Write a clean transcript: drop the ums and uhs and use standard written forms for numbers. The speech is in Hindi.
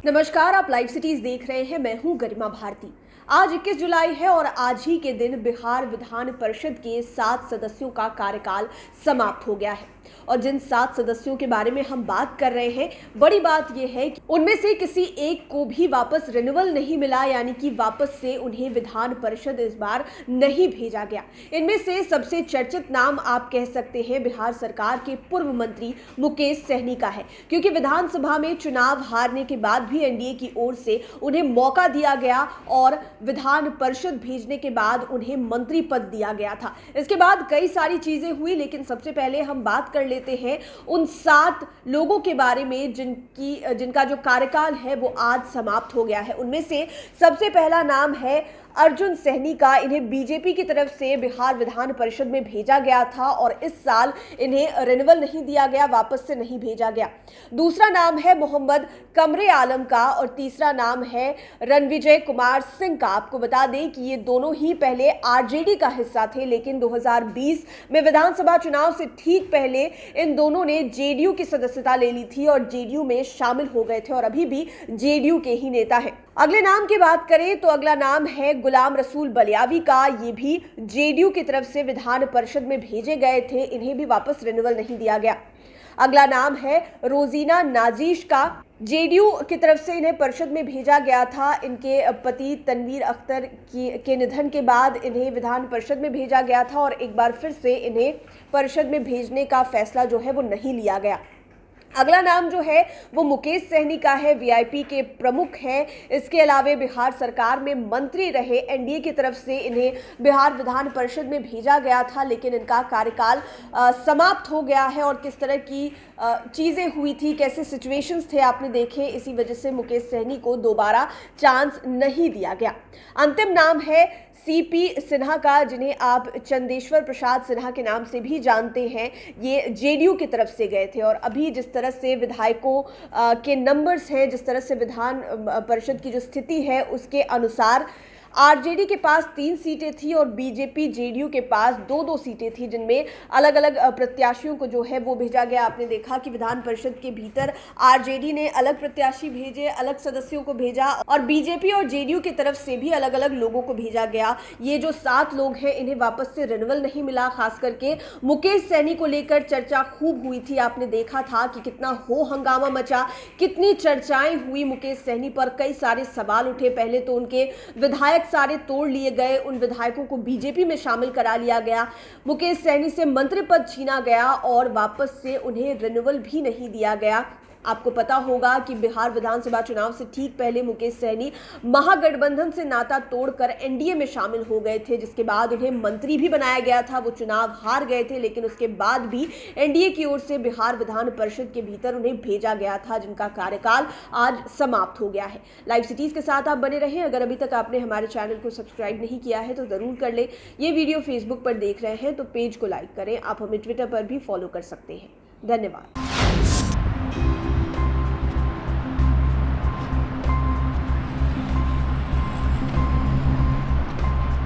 नमस्कार, आप लाइव सिटीज देख रहे हैं। मैं हूं गरिमा भारती। आज 21 जुलाई है और आज ही के दिन बिहार विधान परिषद के 7 सदस्यों का कार्यकाल समाप्त हो गया है। और जिन 7 सदस्यों के बारे में हम बात कर रहे हैं, बड़ी बात यह है कि उनमें से किसी एक को भी वापस रिन्यूअल नहीं मिला, यानी कि वापस से उन्हें विधान परिषद इस बार नहीं भेजा गया। इनमें से सबसे चर्चित नाम आप कह सकते हैं बिहार सरकार के पूर्व मंत्री मुकेश सहनी का है, क्योंकि विधानसभा में चुनाव हारने के बाद भी एनडीए की ओर से उन्हें मौका दिया गया और विधान परिषद भेजने के बाद उन्हें मंत्री पद दिया गया था। इसके बाद कई सारी चीजें हुई, लेकिन सबसे पहले हम बात कर लेते हैं उन 7 लोगों के बारे में जिनका जो कार्यकाल है वो आज समाप्त हो गया है। उनमें से सबसे पहला नाम है अर्जुन सहनी का। इन्हें बीजेपी की तरफ से बिहार विधान परिषद में भेजा गया था और इस साल इन्हें रिन्यूअल नहीं दिया गया, वापस से नहीं भेजा गया। दूसरा नाम है मोहम्मद कमरे आलम का और तीसरा नाम है रणविजय कुमार सिंह का। आपको बता दें कि ये दोनों ही पहले आरजेडी का हिस्सा थे, लेकिन 2020 में विधानसभा चुनाव से ठीक पहले इन दोनों ने जेडीयू की सदस्यता ले ली थी और जेडीयू में शामिल हो गए थे और अभी भी जेडीयू के ही नेता हैं। अगले नाम की बात करें तो अगला नाम है गुलाम रसूल बलियावी का। ये भी जेडीयू की तरफ से विधान परिषद में भेजे गए थे, इन्हें भी वापस रिन्यूअल नहीं दिया गया। अगला नाम है रोजीना नाजीश का। जेडीयू की तरफ से इन्हें परिषद में भेजा गया था। इनके पति तनवीर अख्तर के निधन के बाद इन्हें विधान परिषद में भेजा गया था और एक बार फिर से इन्हें परिषद में भेजने का फैसला जो है वो नहीं लिया गया। अगला नाम जो है वो मुकेश सहनी का है, वीआईपी के प्रमुख हैं। इसके अलावा बिहार सरकार में मंत्री रहे। एनडीए की तरफ से इन्हें बिहार विधान परिषद में भेजा गया था, लेकिन इनका कार्यकाल समाप्त हो गया है। और किस तरह की चीज़ें हुई थी, कैसे सिचुएशंस थे आपने देखे, इसी वजह से मुकेश सहनी को दोबारा चांस नहीं दिया गया। अंतिम नाम है सीपी सिन्हा का, जिन्हें आप चंदेश्वर प्रसाद सिन्हा के नाम से भी जानते हैं। ये जेडीयू की तरफ से गए थे और अभी जिस तरह से विधायकों के नंबर्स हैं, जिस तरह से विधान परिषद की जो स्थिति है उसके अनुसार आरजेडी के पास 3 सीटें थी और बीजेपी जेडीयू के पास 2-2 सीटें थी, जिनमें अलग अलग प्रत्याशियों को जो है वो भेजा गया। आपने देखा कि विधान परिषद के भीतर आरजेडी ने अलग प्रत्याशी भेजे, अलग सदस्यों को भेजा और बीजेपी और जेडीयू की तरफ से भी अलग अलग लोगों को भेजा गया। ये जो 7 लोग हैं इन्हें वापस से रिन्यूअल नहीं मिला। खास करके मुकेश सहनी को लेकर चर्चा खूब हुई थी। आपने देखा था कि कितना हो हंगामा मचा, कितनी चर्चाएं हुई मुकेश सहनी पर, कई सारे सवाल उठे। पहले तो उनके विधायक सारे तोड़ लिए गए, उन विधायकों को बीजेपी में शामिल करा लिया गया, मुकेश सहनी से मंत्री पद छीना गया और वापस से उन्हें रिन्यूअल भी नहीं दिया गया। आपको पता होगा कि बिहार विधानसभा चुनाव से ठीक पहले मुकेश सहनी महागठबंधन से नाता तोड़कर एनडीए में शामिल हो गए थे, जिसके बाद उन्हें मंत्री भी बनाया गया था। वो चुनाव हार गए थे, लेकिन उसके बाद भी एनडीए की ओर से बिहार विधान परिषद के भीतर उन्हें भेजा गया था, जिनका कार्यकाल आज समाप्त हो गया है। लाइव सिटीज के साथ आप बने रहें। अगर अभी तक आपने हमारे चैनल को सब्सक्राइब नहीं किया है तो जरूर कर लें। ये वीडियो फेसबुक पर देख रहे हैं तो पेज को लाइक करें। आप हमें ट्विटर पर भी फॉलो कर सकते हैं। धन्यवाद।